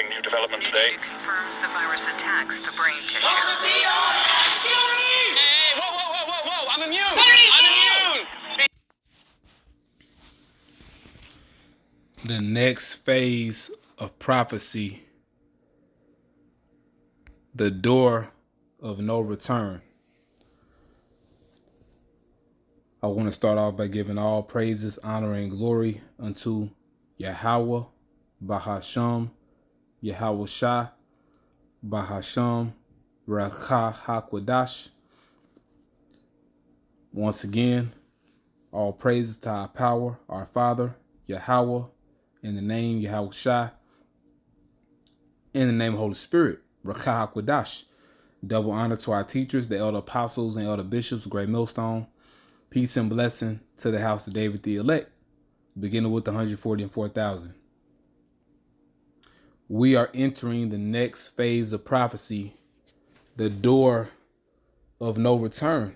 exciting new development today. Confirms the virus attacks the brain tissue. Hey, whoa! I'm immune! I'm immune! The next phase of prophecy, the door of no return. I want to start off by giving all praises, honor, and glory unto Yahweh, Bahasham, Yahweh Shah, Bahasham, Rakha HaKodash. Once again, all praises to our power, our Father, Yahweh, in the name Yahweh Shah, in the name of Holy Spirit, Rakha HaKodash. Double honor to our teachers, the elder apostles and elder bishops, Great Millstone. Peace and blessing to the house of David the elect, beginning with the 144,000. We are entering the next phase of prophecy, the door of no return.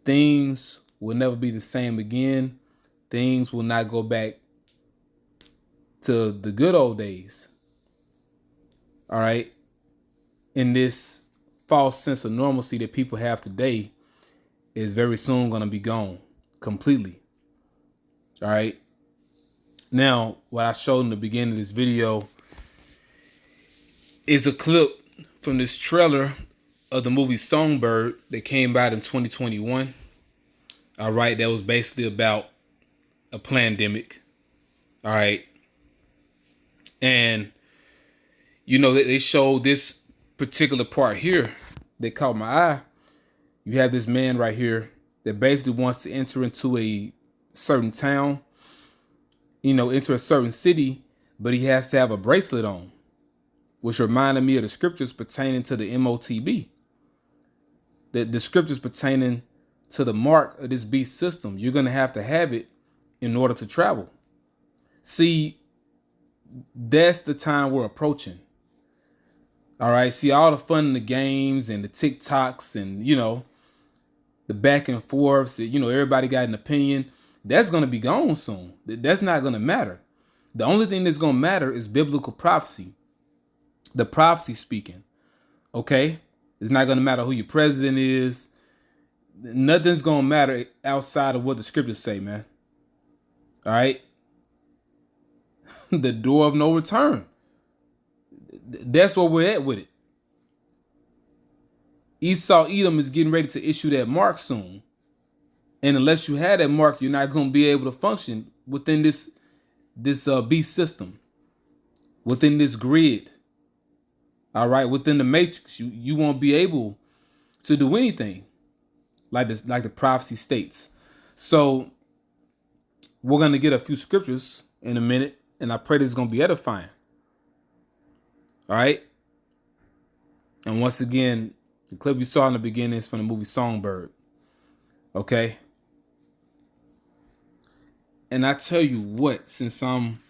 Things will never be the same again. Things will not go back to the good old days. All right. In this false sense of normalcy that people have today is very soon going to be gone completely. All right. Now, what I showed in the beginning of this video is a clip from this trailer of the movie Songbird that came out in 2021. All right. That was basically about a pandemic. All right. And, you know, they showed this particular part here that caught my eye. You have this man right here that basically wants to enter into a certain town, enter a certain city, but he has to have a bracelet on, which reminded me of the scriptures pertaining to the MOTB. The scriptures pertaining to the mark of this beast system. You're going to have it in order to travel. See, that's the time we're approaching. All right. See, all the fun in the games and the TikToks and, the back and forths, everybody got an opinion. That's going to be gone soon. That's not going to matter. The only thing that's going to matter is biblical prophecy. The prophecy speaking. Okay. It's not going to matter who your president is. Nothing's going to matter outside of what the scriptures say, man. All right. The door of no return. That's where we're at with it. Esau Edom is getting ready to issue that mark soon. And unless you have that mark, you're not going to be able to function within this beast system, within this grid. All right, within the matrix, you won't be able to do anything like this, like the prophecy states. So we're going to get a few scriptures in a minute, and I pray this is going to be edifying. All right. And once again, the clip you saw in the beginning is from the movie Songbird. Okay. And I tell you what, since I'm,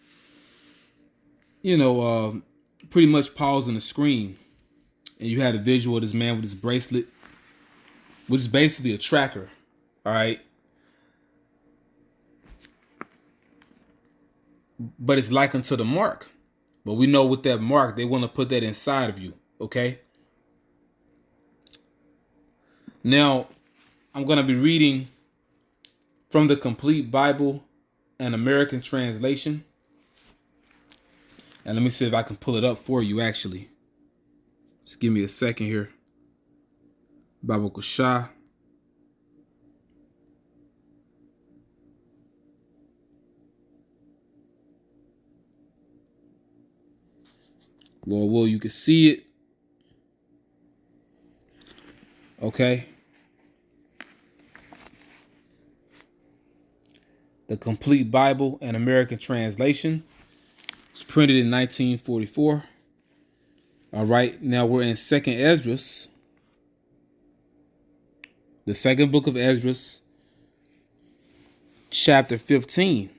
pretty much pausing the screen, and you had a visual of this man with his bracelet, which is basically a tracker. All right. But it's likened to the mark. But we know with that mark, they want to put that inside of you. Okay. Now, I'm going to be reading from the Complete Bible and American Translation. And let me see if I can pull it up for you, actually. Just give me a second here. Bible Kushah. Lord will, you can see it. Okay. The Complete Bible and American Translation. It's printed in 1944. All right. Now we're in 2nd Esdras. The second book of Esdras, chapter 15.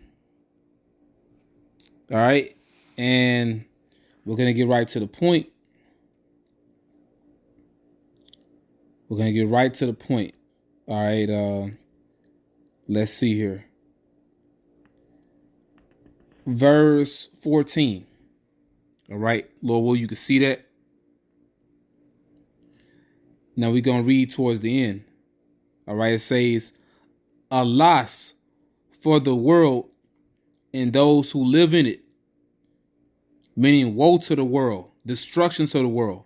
All right. And we're going to get right to the point. All right. Let's see here. verse 14. All right, Lord, will you can see that. Now we're going to read towards the end. All right, it says, alas for the world and those who live in it, meaning woe to the world, destruction to the world.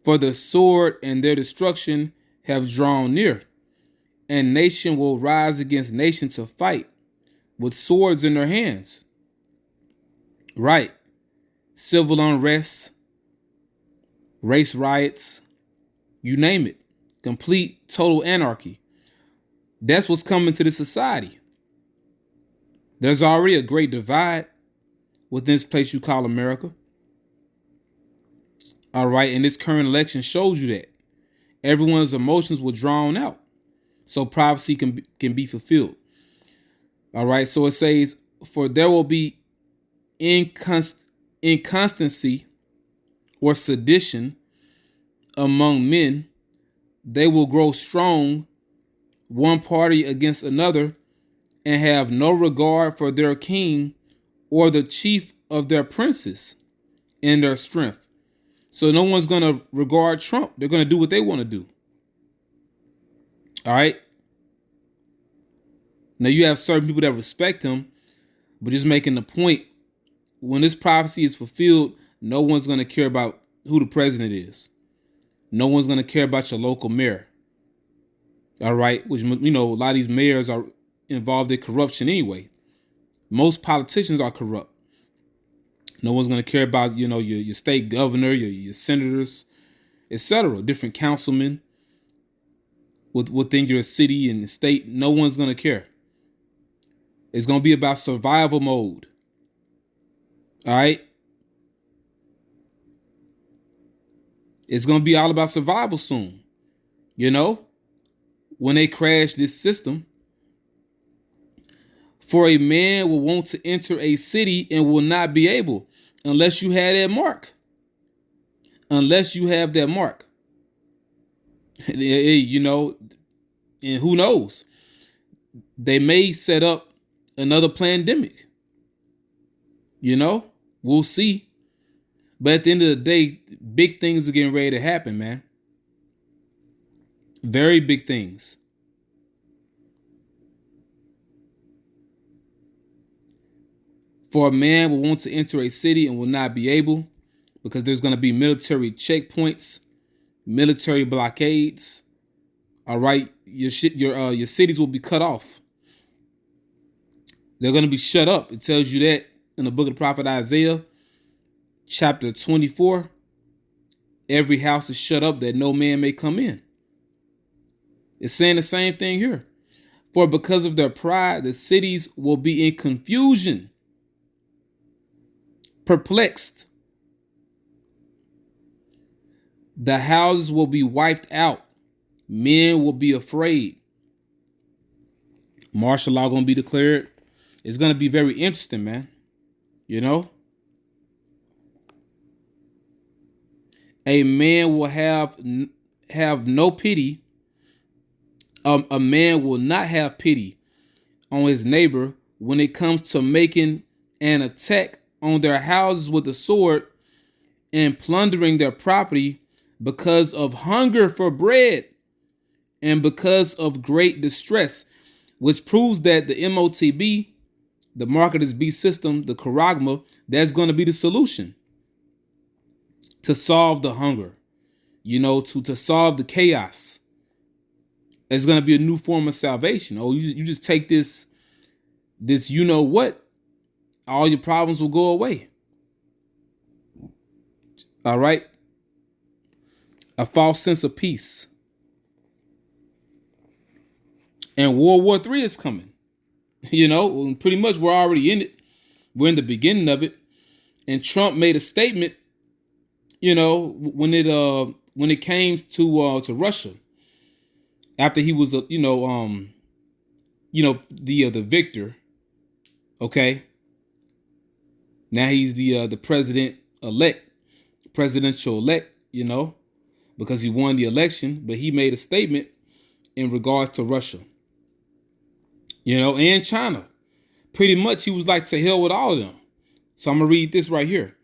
For the sword and their destruction have drawn near, and nation will rise against nation to fight with swords in their hands. Right. Civil unrest, race riots, you name it. Complete, total anarchy. That's what's coming to this society. There's already a great divide within this place you call America. All right, and this current election shows you that. Everyone's emotions were drawn out, so prophecy can be fulfilled. All right, so it says, for there will be inconstancy or sedition among men. They will grow strong, one party against another, and have no regard for their king or the chief of their princes in their strength. So no one's going to regard Trump. They're going to do what they want to do. All right. Now you have certain people that respect him, but just making the point, when this prophecy is fulfilled, no one's going to care about who the president is. No one's going to care about your local mayor. All right. Which, you know, a lot of these mayors are involved in corruption anyway. Most politicians are corrupt. No one's going to care about, you know, your state governor, your senators, etc. Different councilmen within your city and the state. No one's going to care. It's going to be about survival mode. All right. It's going to be all about survival soon. You know, when they crash this system, for a man will want to enter a city and will not be able unless you have that mark. Unless you have that mark. You know, and who knows? They may set up another pandemic. You know, we'll see. But at the end of the day, big things are getting ready to happen, man. Very big things. For a man will want to enter a city and will not be able, because there's going to be military checkpoints, military blockades. All right, your cities will be cut off. They're going to be shut up. It tells you that in the book of the prophet Isaiah, chapter 24. Every house is shut up that no man may come in. It's saying the same thing here. For because of their pride, the cities will be in confusion, perplexed. The houses will be wiped out. Men will be afraid. Martial law going to be declared. It's going to be very interesting, man. You know? A man will have no pity. A man will not have pity on his neighbor when it comes to making an attack on their houses with a sword and plundering their property because of hunger for bread and because of great distress, which proves that the MOTB, the Marketers Beast system, the charagma, that's going to be the solution to solve the hunger, you know, to solve the chaos. It's going to be a new form of salvation. Oh, you just take this, you know what, all your problems will go away. All right. A false sense of peace. And World War III is coming. You know, pretty much we're already in it. We're in the beginning of it. And Trump made a statement, you know, when it came to Russia, after he was the victor. Okay. Now he's the presidential elect, you know, because he won the election, but he made a statement in regards to Russia, you know, and China, pretty much he was like, to hell with all of them. So I'm gonna read this right here.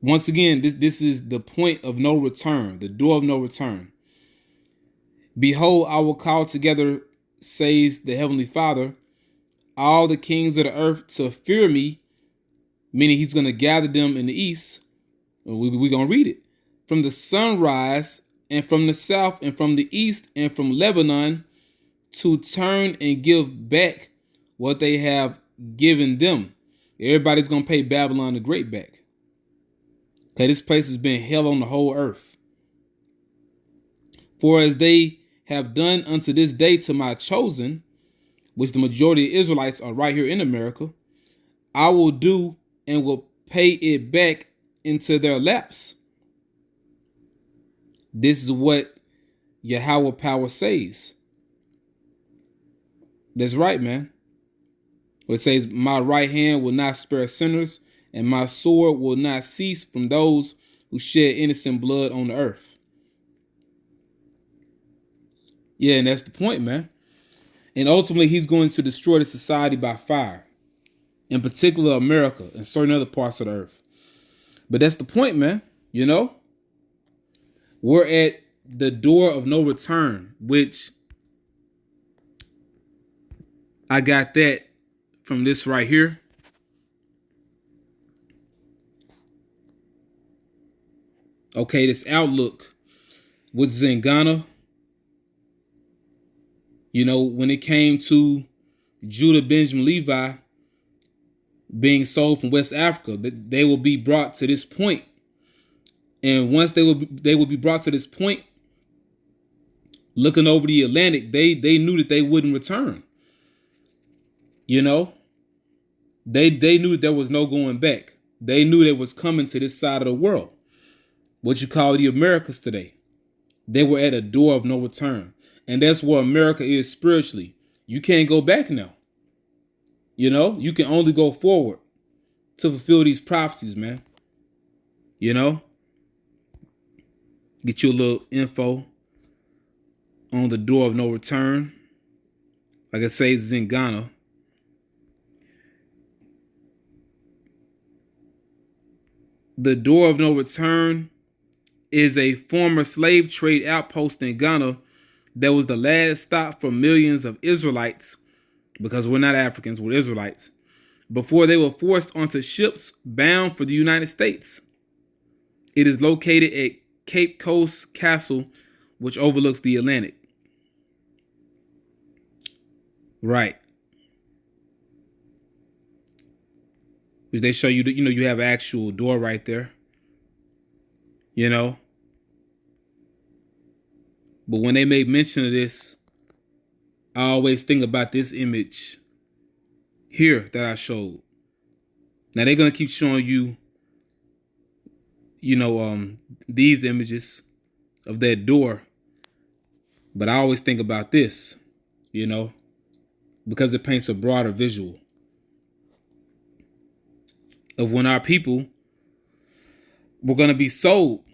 Once again, this is the point of no return, the door of no return. Behold, I will call together, says the Heavenly Father, all the kings of the earth to fear me, meaning he's going to gather them in the east. We're going to read it. From the sunrise and from the south and from the east and from Lebanon, to turn and give back what they have given them. Everybody's going to pay Babylon the Great back. Okay, this place has been hell on the whole earth. For as they have done unto this day to my chosen, which the majority of Israelites are right here in America, I will do and will pay it back into their laps. This is what Yahweh power says. That's right, man. It says, my right hand will not spare sinners, and my sword will not cease from those who shed innocent blood on the earth. Yeah, and that's the point, man. And ultimately, he's going to destroy the society by fire, in particular America and certain other parts of the earth. But that's the point, man. You know, we're at the door of no return, which I got that from this right here. Okay, this outlook with Zingana. You know, when it came to Judah, Benjamin, Levi being sold from West Africa, that they will be brought to this point. And once they will be brought to this point, looking over the Atlantic, they knew that they wouldn't return. You know, they knew that there was no going back. They knew they was coming to this side of the world, what you call the Americas today. They were at a door of no return. And that's where America is spiritually. You can't go back now. You know, you can only go forward to fulfill these prophecies, man. You know, get you a little info on the door of no return. Like I say, it's in Ghana. The door of no return is a former slave trade outpost in Ghana that was the last stop for millions of Israelites, because we're not Africans, we're Israelites, before they were forced onto ships bound for the United States. It is located at Cape Coast Castle, which overlooks the Atlantic. Right. Which they show you that, you know, you have an actual door right there. You know. But when they make mention of this, I always think about this image here that I showed. Now they're going to keep showing you, you know, these images of that door. But I always think about this, you know, because it paints a broader visual of when our people were going to be sold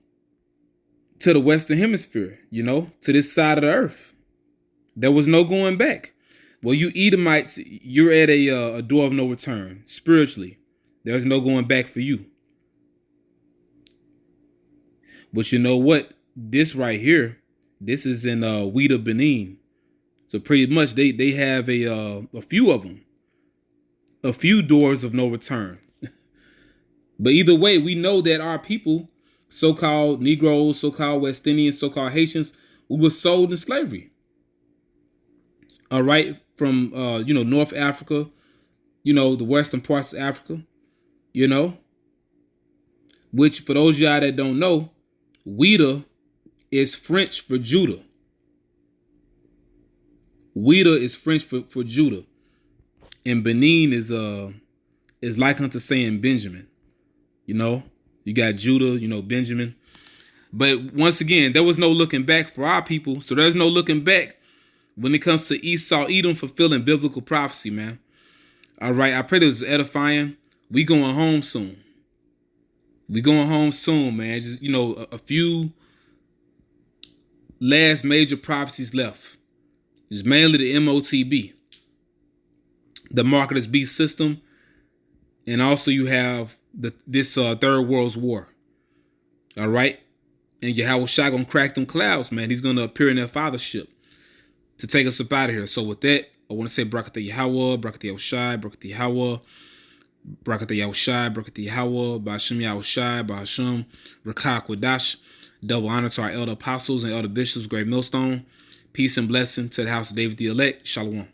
to the Western Hemisphere, you know, to this side of the earth. There was no going back. Well, you Edomites, you're at a door of no return spiritually. There's no going back for you. But you know what? This right here, this is in Ouidah, Benin. So pretty much they have a few of them, a few doors of no return. But either way, we know that our people, so-called Negroes, so-called West Indians, so-called Haitians, we were sold in slavery. All right, from you know, North Africa, you know, the western parts of Africa, you know, which for those of y'all that don't know, Ouidah is French for Judah. Ouidah is French for Judah, and Benin is like unto saying Benjamin. You know, you got Judah, you know, Benjamin. But once again, there was no looking back for our people. So there's no looking back when it comes to Esau, Edom fulfilling biblical prophecy, man. All right, I pray this is edifying. We going home soon. We going home soon, man. Just, you know, a few last major prophecies left. It's mainly the MOTB. the Marketers Beast system, and also you have this Third World War. All right, and Yahweh Shai gonna crack them clouds, man. He's gonna appear in that fathership to take us up out of here. So with that, I want to say Barakatah Yahweh, Barakatah Yahweh Shai, Barakatah Yahweh, Barakatah Yahweh Shai, Barakatah Yahweh, Ba'ashem Yahweh Shai, Ba'ashem Rakah Quadash. Double honor to our elder apostles and elder bishops, Great Millstone. Peace and blessing to the house of David the elect. Shalom.